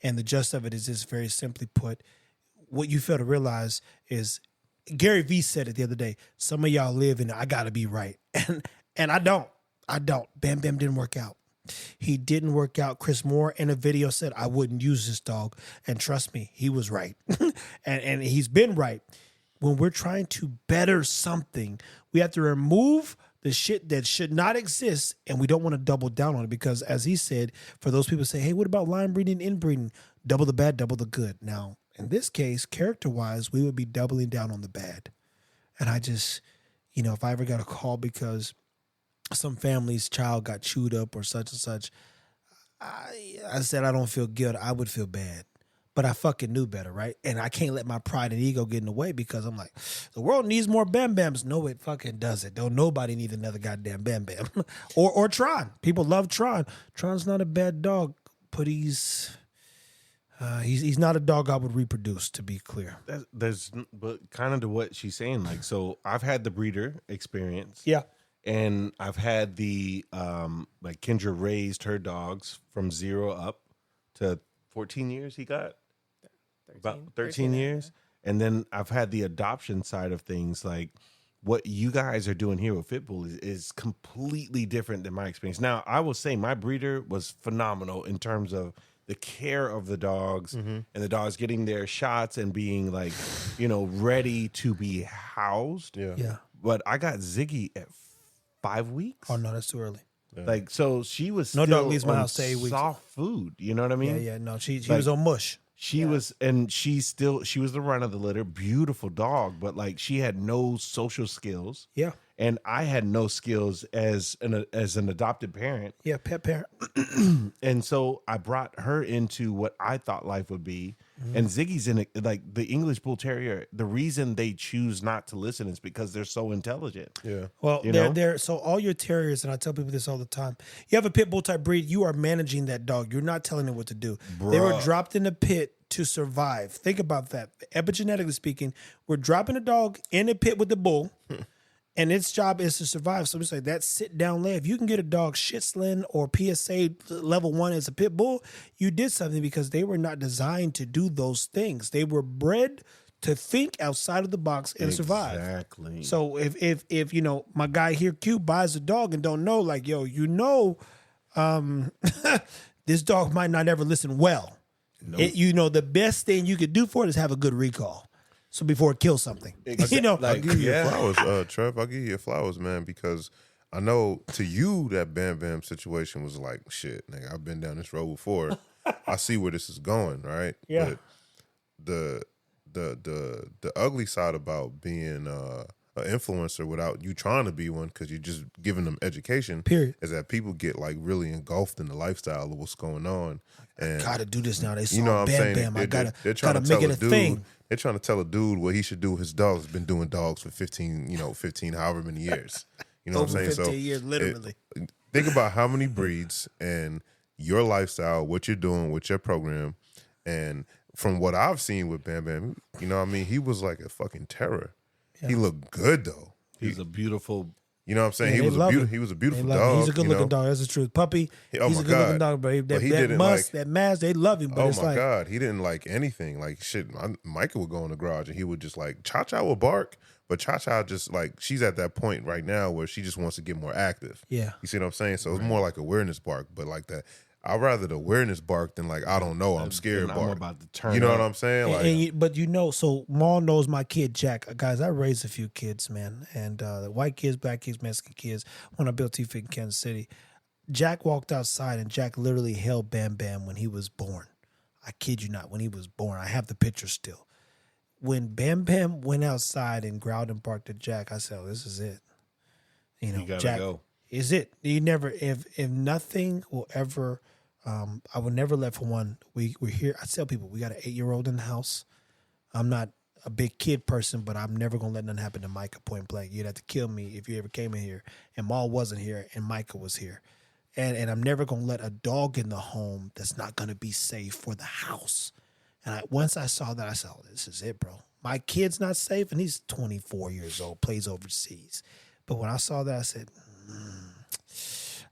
And the gist of it is just very simply put, what you fail to realize is Gary Vee said it the other day. Some of y'all live in I gotta be right. And I don't. Bam Bam didn't work out. He didn't work out. Chris Moore in a video said I wouldn't use this dog. And trust me, he was right. and he's been right. When we're trying to better something, we have to remove the shit that should not exist, and we don't want to double down on it because, as he said, for those people say, hey, what about line breeding, inbreeding? Double the bad, double the good. Now, in this case, character-wise, we would be doubling down on the bad. And I just, you know, if I ever got a call because some family's child got chewed up or such and such, I said I don't feel good. I would feel bad. But I fucking knew better, right? And I can't let my pride and ego get in the way because I'm like, the world needs more Bam Bams. No, it fucking doesn't. Don't nobody need another goddamn Bam Bam. or Tron. People love Tron. Tron's not a bad dog, but he's not a dog I would reproduce, to be clear. But kind of to what she's saying, like, so I've had the breeder experience. Yeah. And I've had the, like Kendra raised her dogs from 0 up to 14 years he got. 13, About 13 years. Yeah. And then I've had the adoption side of things. Like what you guys are doing here with Fitbull is completely different than my experience. Now, I will say my breeder was phenomenal in terms of the care of the dogs and the dogs getting their shots and being like, you know, ready to be housed. Yeah. But I got Ziggy at 5 weeks. Oh, no, that's too early. Yeah. Like, so she was no still dog leaves my on house to 8 weeks. Soft food, you know what I mean? Yeah. No, she like, was on mush. She was, and she was the run of the litter, beautiful dog, but like she had no social skills. Yeah. And I had no skills as an adopted parent. Yeah, pet parent. And so I brought her into what I thought life would be. Mm-hmm. And Ziggy's in it, like the English Bull Terrier. The reason they choose not to listen is because they're so intelligent. Yeah. Well, they're so all your terriers, and I tell people this all the time. You have a pit bull type breed, you are managing that dog. You're not telling it what to do. Bruh. They were dropped in the pit to survive. Think about that. Epigenetically speaking, we're dropping a dog in a pit with the bull. And its job is to survive. So we say that sit down lay. If you can get a dog Schitzlin or PSA level 1 as a pit bull, you did something because they were not designed to do those things. They were bred to think outside of the box and survive. Exactly. So if you know my guy here, Q, buys a dog and don't know, like, yo, you know, this dog might not ever listen well. Nope. You know, the best thing you could do for it is have a good recall. So before it kills something, you know, I'll give you your flowers, Trev. I'll give you your flowers, man, because I know to you that Bam Bam situation was like, shit, nigga, I've been down this road before. I see where this is going, right? Yeah. But the ugly side about being an influencer without you trying to be one because you're just giving them education, period, is that people get like really engulfed in the lifestyle of what's going on. And I gotta do this now. They saw you know what I'm Bam saying? Bam. They're trying gotta to make tell it a dude, thing. They're trying to tell a dude what he should do with his dogs. Been doing dogs for 15 however many years. You know Over what I'm saying? 15 years, literally. Think about how many breeds, and your lifestyle, what you're doing with your program. And from what I've seen with Bam Bam, you know what I mean? He was like a fucking terror. Yeah. He looked good, though. He's a beautiful... You know what I'm saying? Yeah, he was a beautiful dog. He's a good looking dog. That's the truth. Puppy, he's a good looking dog, but that mask, they love him. But oh my God, he didn't like anything. Like shit, Micah would go in the garage and he would just like Cha-Cha would bark, but Cha-Cha just like she's at that point right now where she just wants to get more active. Yeah, you see what I'm saying? So it's more like awareness bark, but like that. I'd rather the awareness bark than like I don't know, I'm scared bark. I'm about to turn. You know what I'm saying? But you know, so Maul knows my kid Jack. Guys, I raised a few kids, man, and white kids, black kids, Mexican kids. When I built T-Fit in Kansas City, Jack walked outside and Jack literally held Bam Bam when he was born. I kid you not, when he was born. I have the picture still. When Bam Bam went outside and growled and barked at Jack, I said, "Oh, this is it." You know, gotta Jack go. Is it. You never. If nothing will ever. I would never let for one. We're here. I tell people we got an 8-year-old in the house. I'm not a big kid person, but I'm never gonna let nothing happen to Micah point blank. You'd have to kill me if you ever came in here and Maul wasn't here and Micah was here. And I'm never gonna let a dog in the home that's not gonna be safe for the house. And once I saw that, I said, "Oh, this is it, bro. My kid's not safe," and he's 24 years old, plays overseas. But when I saw that, I said,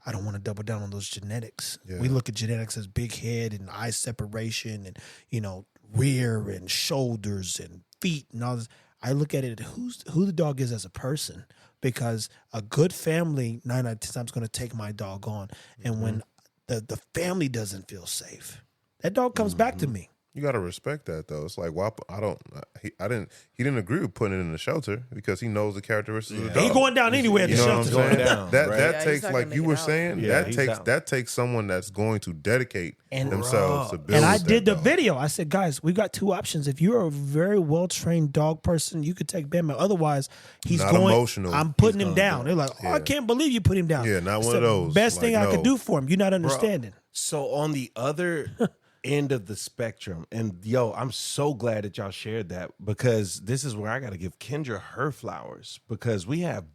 I don't want to double down on those genetics. Yeah. We look at genetics as big head and eye separation and, you know, rear and shoulders and feet and all this. I look at it who the dog is as a person, because a good family 9 out of 10 times is going to take my dog on. And when the family doesn't feel safe, that dog comes back to me. You got to respect that, though. It's like, well, he didn't agree with putting it in the shelter because he knows the characteristics of the dog. He going down anywhere at the shelter. That takes, like you were saying, that takes someone that's going to dedicate themselves to build. And I did the video. I said, guys, we got two options. If you're a very well-trained dog person, you could take Bam. Otherwise, he's not going. Emotional. I'm putting him down. They're like, I can't believe you put him down. Yeah, not one of those. Best thing I could do for him. You're not understanding. So on the other end of the spectrum, and I'm so glad that y'all shared that, because this is where I got to give Kendra her flowers, because we have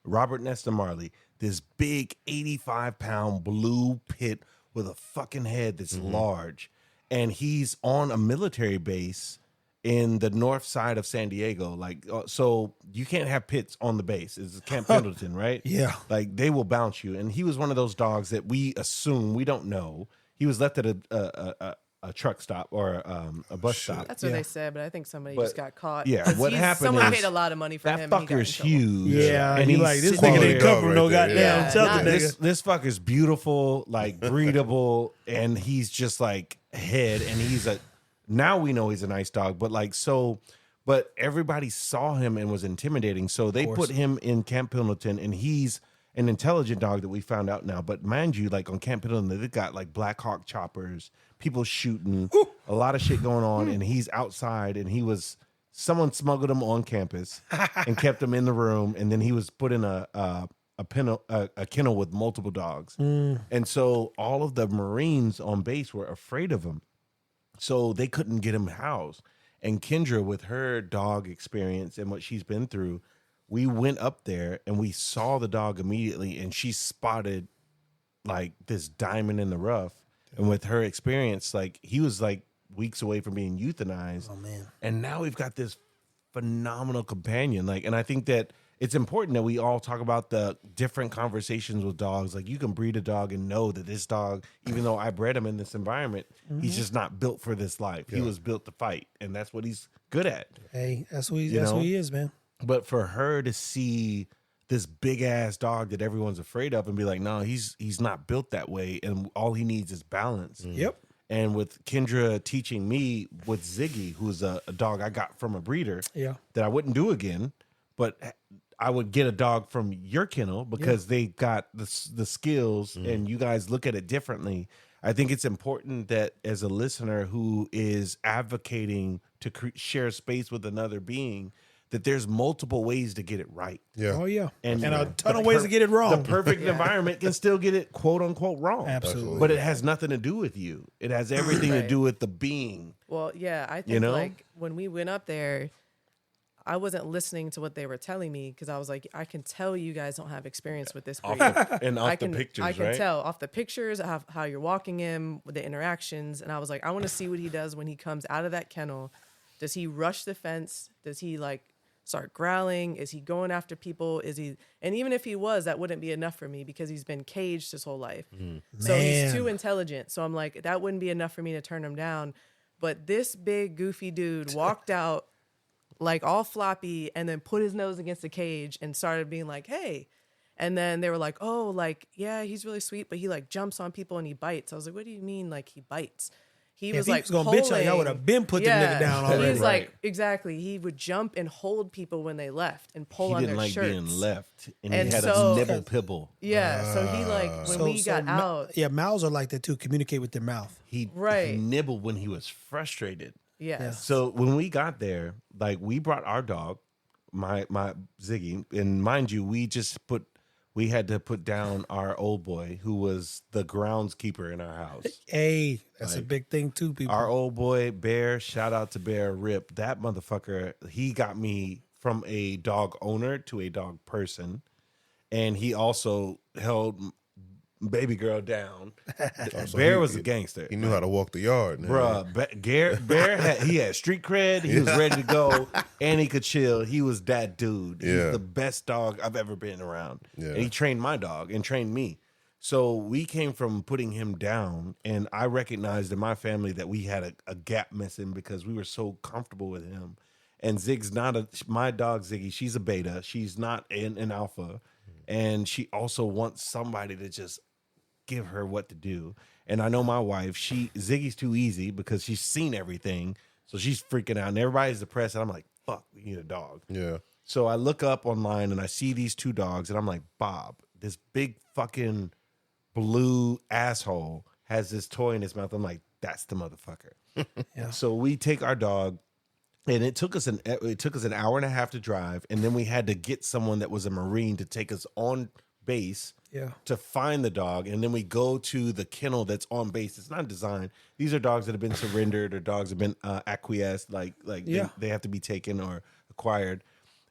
Robert Nesta Marley, this big 85-pound blue pit with a fucking head that's large, and he's on a military base in the north side of San Diego. Like, so you can't have pits on the base. It's Camp Pendleton, right? Yeah. Like, they will bounce you. And he was one of those dogs that we assume, we don't know. He was left at a truck stop or a bus stop. That's what they said, but I think somebody just got caught. Yeah, what happened someone paid a lot of money for him. That fucker's huge. Yeah, and he's like, this nigga didn't cover no goddamn shelter. This fucker's beautiful, like breedable, and he's just like head, and now we know he's a nice dog, but like but everybody saw him and was intimidating, so they put him in Camp Pendleton, and he's an intelligent dog that we found out now. But mind you, like on Camp Pendleton, they got like Black Hawk choppers, people shooting, a lot of shit going on, and he's outside, and someone smuggled him on campus and kept him in the room, and then he was put in a kennel with multiple dogs. And so all of the Marines on base were afraid of him, so they couldn't get him housed. And Kendra, with her dog experience and what she's been through, we went up there and we saw the dog immediately, and she spotted like this diamond in the rough. And with her experience, like he was like weeks away from being euthanized. Oh man. And now we've got this phenomenal companion. Like, and I think that it's important that we all talk about the different conversations with dogs. Like, you can breed a dog and know that this dog, even though I bred him in this environment, he's just not built for this life. Yeah. He was built to fight, and that's what he's good at. Hey, that's who he is, man. But for her to see this big ass dog that everyone's afraid of and be like, no, he's not built that way, and all he needs is balance. Yep. And with Kendra teaching me with Ziggy, who's a dog I got from a breeder, that I wouldn't do again, but I would get a dog from your kennel because they got the skills, and you guys look at it differently. I think it's important that as a listener who is advocating to share space with another being, that there's multiple ways to get it right. Yeah. Oh, yeah. And a ton of ways to get it wrong. The perfect environment can still get it, quote unquote, wrong. Absolutely. But it has nothing to do with you. It has everything to do with the being. Well, yeah. I think like when we went up there, I wasn't listening to what they were telling me because I was like, I can tell you guys don't have experience with this breed. Off the pictures, I can right? tell off the pictures how you're walking him, with the interactions. And I was like, I want to see what he does when he comes out of that kennel. Does he rush the fence? Does he like start growling? Is he going after people? Is he? And even if he was, that wouldn't be enough for me because he's been caged his whole life. So he's too intelligent. So I'm like, that wouldn't be enough for me to turn him down. But this big goofy dude walked out like all floppy and then put his nose against the cage and started being like, hey. And then they were like, oh, like, yeah, he's really sweet, but he like jumps on people and he bites. I was like, what do you mean like he bites? He was like, gonna bitch on y'all would have been put the nigga down already. He's like, exactly. He would jump and hold people when they left and pull on their shirts. He didn't like being left. And he had a nibble pibble. Yeah. So he like, when we got out. Yeah, mouths are like that too. Communicate with their mouth. He nibbled when he was frustrated. Yeah. So when we got there, like we brought our dog, my Ziggy, and mind you, we had to put down our old boy who was the groundskeeper in our house. Hey, that's a big thing too, people. Our old boy Bear, shout out to Bear Rip. That motherfucker, he got me from a dog owner to a dog person, and he also held baby girl down. So Bear was a gangster. He knew how to walk the yard, man. Bruh. Bear had street cred. He was ready to go, and he could chill. He was that dude. He's the best dog I've ever been around. Yeah. And he trained my dog and trained me. So we came from putting him down, and I recognized in my family that we had a gap missing because we were so comfortable with him. And Zig's my dog Ziggy, she's a beta. She's not an alpha. And she also wants somebody to just give her what to do. And I know my wife, Ziggy's too easy because she's seen everything. So she's freaking out and everybody's depressed. And I'm like, fuck, we need a dog. Yeah. So I look up online and I see these two dogs and I'm like, Bob, this big fucking blue asshole has this toy in his mouth. I'm like, that's the motherfucker. Yeah. So we take our dog and it took us an hour and a half to drive. And then we had to get someone that was a Marine to take us on base to find the dog. And then we go to the kennel that's on base. It's not designed. These are dogs that have been surrendered or dogs have been acquiesced. They have to be taken or acquired.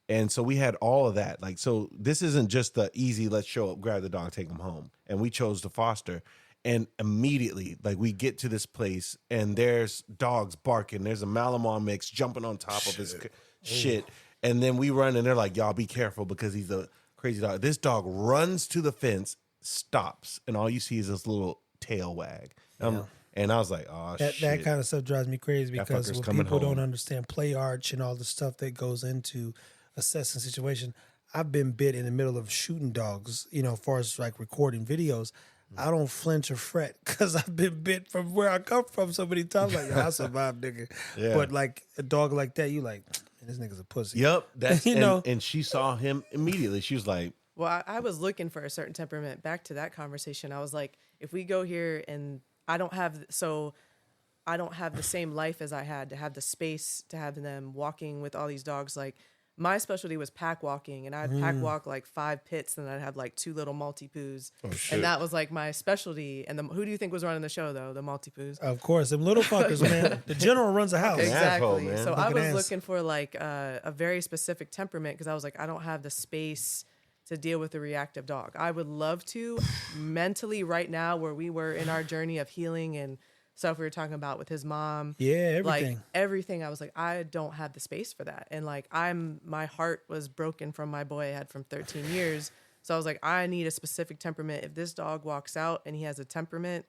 And so we had all of that. Like, so this isn't just the easy, let's show up, grab the dog, take them home. And we chose to foster. And immediately, like, we get to this place and there's dogs barking. There's a Malamar mix jumping on top of his shit. And then we run and they're like, y'all be careful because he's a crazy dog. This dog runs to the fence, stops, and all you see is this little tail wag. And I was like, oh, shit. That kind of stuff drives me crazy because when people don't understand play arch and all the stuff that goes into assessing situation. I've been bit in the middle of shooting dogs, as far as like recording videos. I don't flinch or fret because I've been bit from where I come from so many times. Like, I survived, nigga. Yeah. But like a dog like that, you like, this nigga's a pussy. Yep. That's and she saw him immediately. She was like, well, I was looking for a certain temperament. Back to that conversation, I was like, if we go here and I don't have the same life as I had to have the space to have them walking with all these dogs. Like, my specialty was pack walking, and I'd pack walk like 5 pits, and I'd have like 2 little Maltipoos. Oh, shit. And that was like my specialty. And who do you think was running the show, though? The Maltipoos. Of course, them little fuckers, man. The general runs a house. Exactly. Asshole, so I was looking for like a very specific temperament because I was like, I don't have the space to deal with a reactive dog. I would love to mentally right now, where we were in our journey of healing and stuff we were talking about with his mom. Yeah, everything. Like everything. I was like, I don't have the space for that. And like my heart was broken from my boy I had from 13 years. So I was like, I need a specific temperament. If this dog walks out and he has a temperament,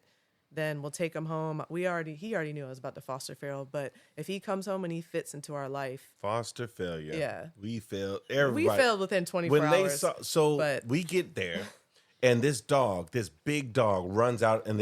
then we'll take him home. He already knew I was about to foster feral, but if he comes home and he fits into our life. Foster failure. Yeah. We failed. Everybody. We failed within 24 hours. We get there. And this big dog runs out, and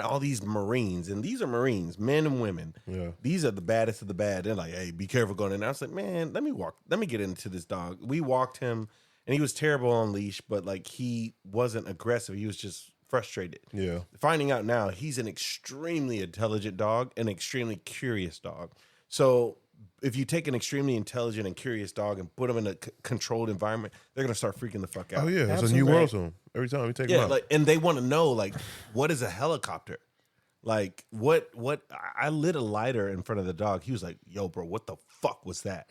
all these Marines, and these are Marines, men and women. Yeah. These are the baddest of the bad. They're like, hey, be careful going in. I was like, man, let me get into this dog. We walked him, and he was terrible on leash, but like he wasn't aggressive. He was just frustrated. Yeah. Finding out now, he's an extremely intelligent dog, an extremely curious dog. So if you take an extremely intelligent and curious dog and put them in a controlled environment, they're going to start freaking the fuck out. Oh, yeah. It's a new world to them. Every time we take them out. And they want to know, like, what is a helicopter? Like what I lit a lighter in front of the dog. He was like, "Yo, bro, what the fuck was that?"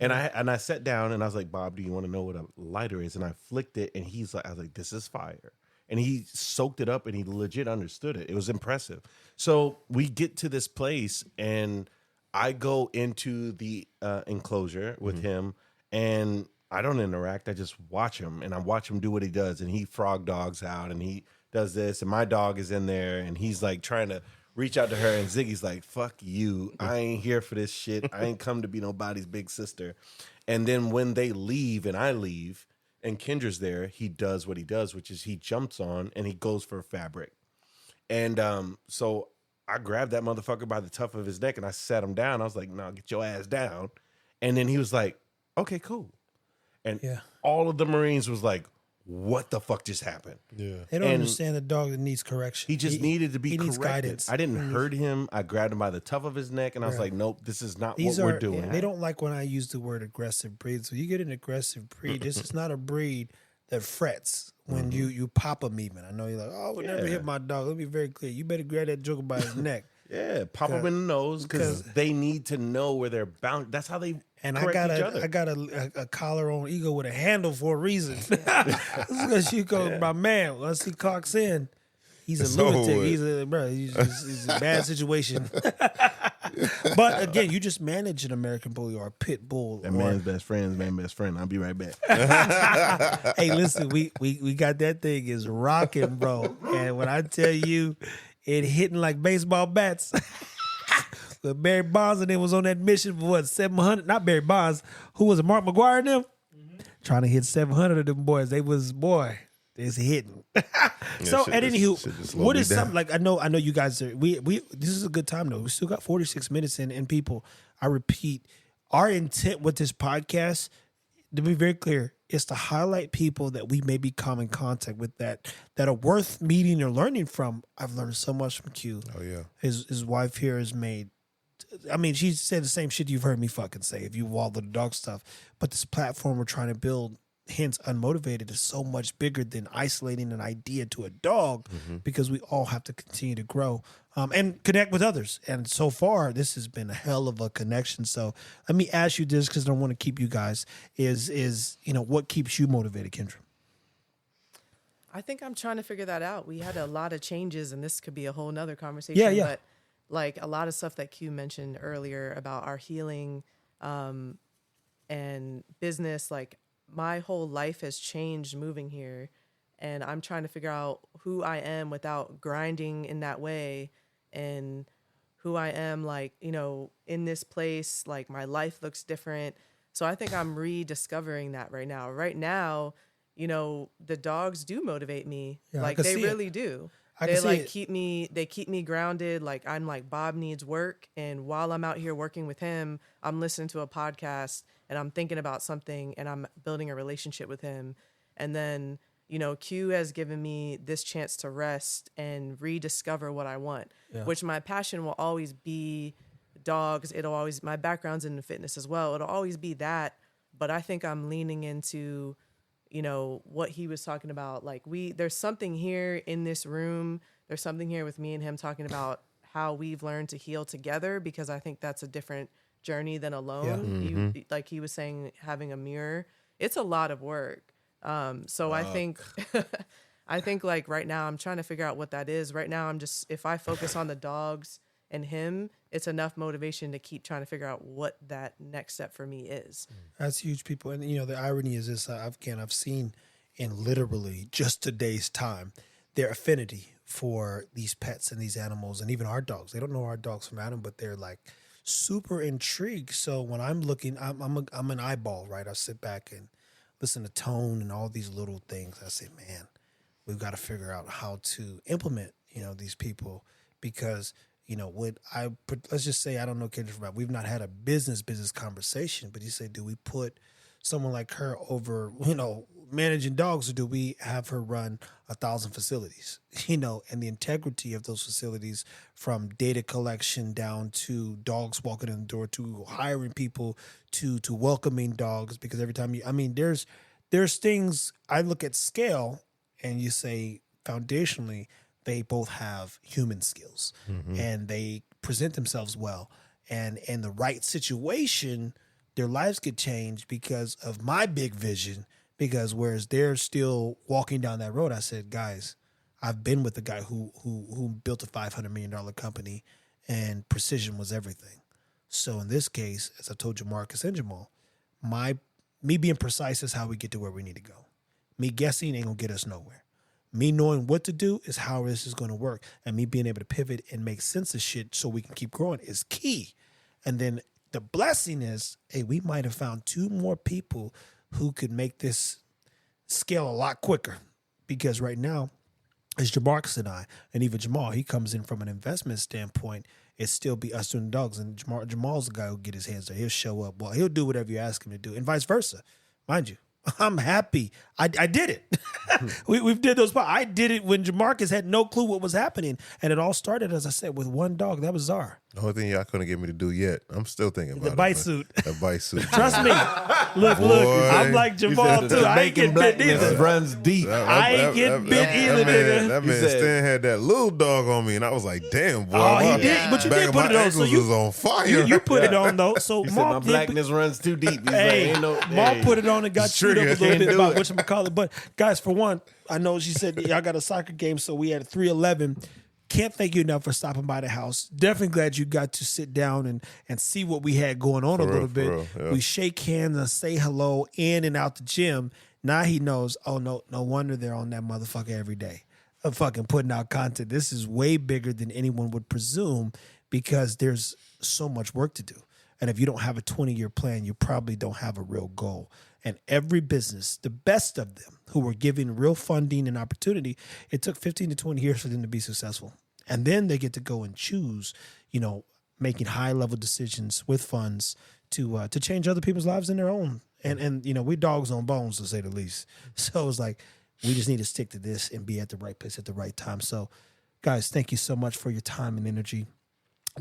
and I sat down and I was like, "Bob, do you want to know what a lighter is?" And I flicked it and he's like, I was like, "This is fire." And he soaked it up and he legit understood it. It was impressive. So we get to this place and I go into the enclosure with him and I don't interact. I just watch him and I watch him do what he does. And he frog dogs out and he does this. And my dog is in there and he's like trying to reach out to her. And Ziggy's like, "Fuck you. I ain't here for this shit. I ain't come to be nobody's big sister." And then when they leave and I leave and Kendra's there, he does what he does, which is he jumps on and he goes for fabric. And so I grabbed that motherfucker by the tuft of his neck and I sat him down. I was like, "No, get your ass down." And then he was like, "Okay, cool." And all of the Marines was like, "What the fuck just happened?" Yeah, they don't understand the dog that needs correction. He just needed to be he needs corrected. guidance. I didn't hurt him. I grabbed him by the tuft of his neck, and I was like, "Nope, this is not what we're doing." They don't like when I use the word aggressive breed. So you get an aggressive breed. This is not a breed that frets when you pop them. Even I know you're like, "Oh, I would never hit my dog." Let me be very clear. You better grab that joker by his neck. Yeah, pop them in the nose because they need to know where they're bound. That's how they. And I got a collar on Ego with a handle for a reason. Because she goes, "My man, once he clocks in, he's a lunatic. He's a bad situation." But again, you just manage an American bully or a pit bull. That man's best friend. I'll be right back. Hey, listen, we got that thing is rocking, bro. And when I tell you, it hitting like baseball bats. But Barry Bonds and them was on that mission for 700. Not Barry Bonds. Who was it? Mark McGuire and them? Trying to hit 700 of them boys. They was hitting. So at anywho, what is something like I know you guys are we this is a good time though. We still got 46 minutes in, and people, I repeat, our intent with this podcast, to be very clear, is to highlight people that we maybe come in contact with that are worth meeting or learning from. I've learned so much from Q. Oh yeah. His wife here has made, I mean, she said the same shit you've heard me fucking say if you all the dog stuff. But this platform we're trying to build, hence Unmotivated, is so much bigger than isolating an idea to a dog, because we all have to continue to grow and connect with others. And so far, this has been a hell of a connection. So let me ask you this, because I don't want to keep you guys, is what keeps you motivated, Kendra? I think I'm trying to figure that out. We had a lot of changes, and this could be a whole nother conversation. Yeah. But like a lot of stuff that Q mentioned earlier about our healing and business, like my whole life has changed moving here, and I'm trying to figure out who I am without grinding in that way, and who I am, like, in this place, like my life looks different. So I think I'm rediscovering that right now. Right now, the dogs do motivate me. Yeah, like they really do. They like keep me grounded. Like I'm like, Bob needs work, and while I'm out here working with him, I'm listening to a podcast and I'm thinking about something and I'm building a relationship with him. And then, Q has given me this chance to rest and rediscover what I want, which my passion will always be dogs. My background's in the fitness as well. It'll always be that. But I think I'm leaning into what he was talking about. Like there's something here in this room. There's something here with me and him talking about how we've learned to heal together, because I think that's a different journey than alone. You, like he was saying, having a mirror, it's a lot of work. So I think, like right now I'm trying to figure out what that is. Right now I'm just, if I focus on the dogs and him, it's enough motivation to keep trying to figure out what that next step for me is. That's huge, people. And the irony is this, I've seen in literally just today's time, their affinity for these pets and these animals, and even our dogs. They don't know our dogs from Adam, but they're like super intrigued. So when I'm looking, I'm an eyeball, right? I sit back and listen to tone and all these little things. I say, man, we've got to figure out how to implement, these people, because let's just say, I don't know Kendra from that. We've not had a business conversation, but you say, do we put someone like her over, managing dogs, or do we have her run 1,000 facilities, and the integrity of those facilities, from data collection down to dogs walking in the door, to hiring people, to welcoming dogs, because every time there's things I look at scale and you say foundationally, they both have human skills and they present themselves well. And in the right situation, their lives could change because of my big vision. Because whereas they're still walking down that road, I said, guys, I've been with the guy who built a $500 million company, and precision was everything. So in this case, as I told you, Marcus and Jamal, me being precise is how we get to where we need to go. Me guessing ain't gonna get us nowhere. Me knowing what to do is how this is gonna work. And me being able to pivot and make sense of shit so we can keep growing is key. And then the blessing is, hey, we might have found 2 more people who could make this scale a lot quicker. Because right now, it's Jamarcus and I, and even Jamal, he comes in from an investment standpoint. It still be us doing the dogs, and Jamal's the guy who'll get his hands there. He'll show up. Well, he'll do whatever you ask him to do, and vice versa. Mind you, I'm happy. I did it. We've did those. I did it when Jamarcus had no clue what was happening, and it all started, as I said, with one dog. That was Czar. The only thing y'all couldn't get me to do yet, I'm still thinking about The bite suit. The bite suit. Trust me. Look. I'm like Jamal too. I ain't getting bit either. Runs deep. I ain't getting bit either, nigga. That man Stan had that little dog on me, and I was like, "Damn, boy!" Oh, he did, but you did put it on. So was on fire. You put it on though. So He said my blackness runs too deep. He's Hey, like, ain't no, Maul put it on and got chewed up a little bit about it. whatchamacallit. But guys, for one, I know she said y'all got a soccer game, so we had a 3:11. Can't thank you enough for stopping by the house. Definitely glad you got to sit down and see what we had going on a little bit. real, yeah. We shake hands and say hello in and out the gym. Now he knows, oh, no wonder they're on that motherfucker every day of fucking putting out content. This is way bigger than anyone would presume because there's so much work to do. And if you don't have a 20-year plan, you probably don't have a real goal. And every business, the best of them who were given real funding and opportunity, it took 15 to 20 years for them to be successful. And then they get to go and choose, making high-level decisions with funds to change other people's lives in their own. And we dogs on bones, to say the least. So it's like, we just need to stick to this and be at the right place at the right time. So, guys, thank you so much for your time and energy.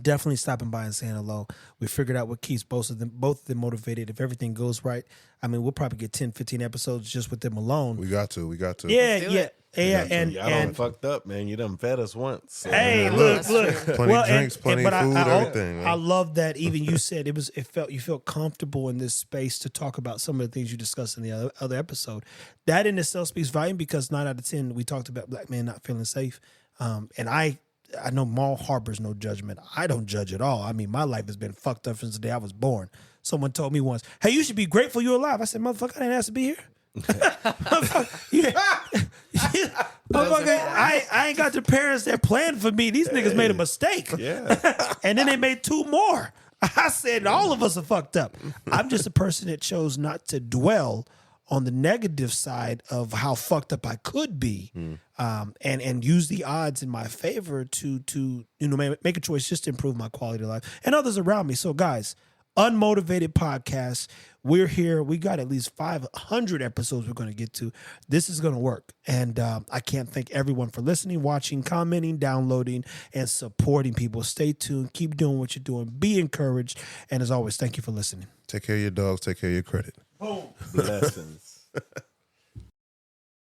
Definitely stopping by and saying hello. We figured out what keeps both of them motivated. If everything goes right, I mean, we'll probably get 10, 15 episodes just with them alone. We got to. Yeah. And y'all done fucked up, man. You done fed us once. So. Hey, look. Plenty of drinks, plenty of food, everything. Man. I love that. Even you said you felt comfortable in this space to talk about some of the things you discussed in the other episode. That in itself speaks volume because 9 out of 10 we talked about black men not feeling safe. And I know Maul harbors no judgment. I don't judge at all. I mean, my life has been fucked up since the day I was born. Someone told me once, "Hey, you should be grateful you're alive." I said, "Motherfucker, I didn't ask to be here." I ain't got the parents that planned for me. These niggas made a mistake. Yeah. And then they made 2 more. I said all of us are fucked up. I'm just a person that chose not to dwell on the negative side of how fucked up I could be, and use the odds in my favor to make a choice just to improve my quality of life and others around me. So guys, Unmotivated Podcast, we're here. We got at least 500 episodes we're going to get to. This is going to work. And I can't thank everyone for listening, watching, commenting, downloading, and supporting people. Stay tuned. Keep doing what you're doing. Be encouraged. And as always, thank you for listening. Take care of your dogs. Take care of your credit. Blessings.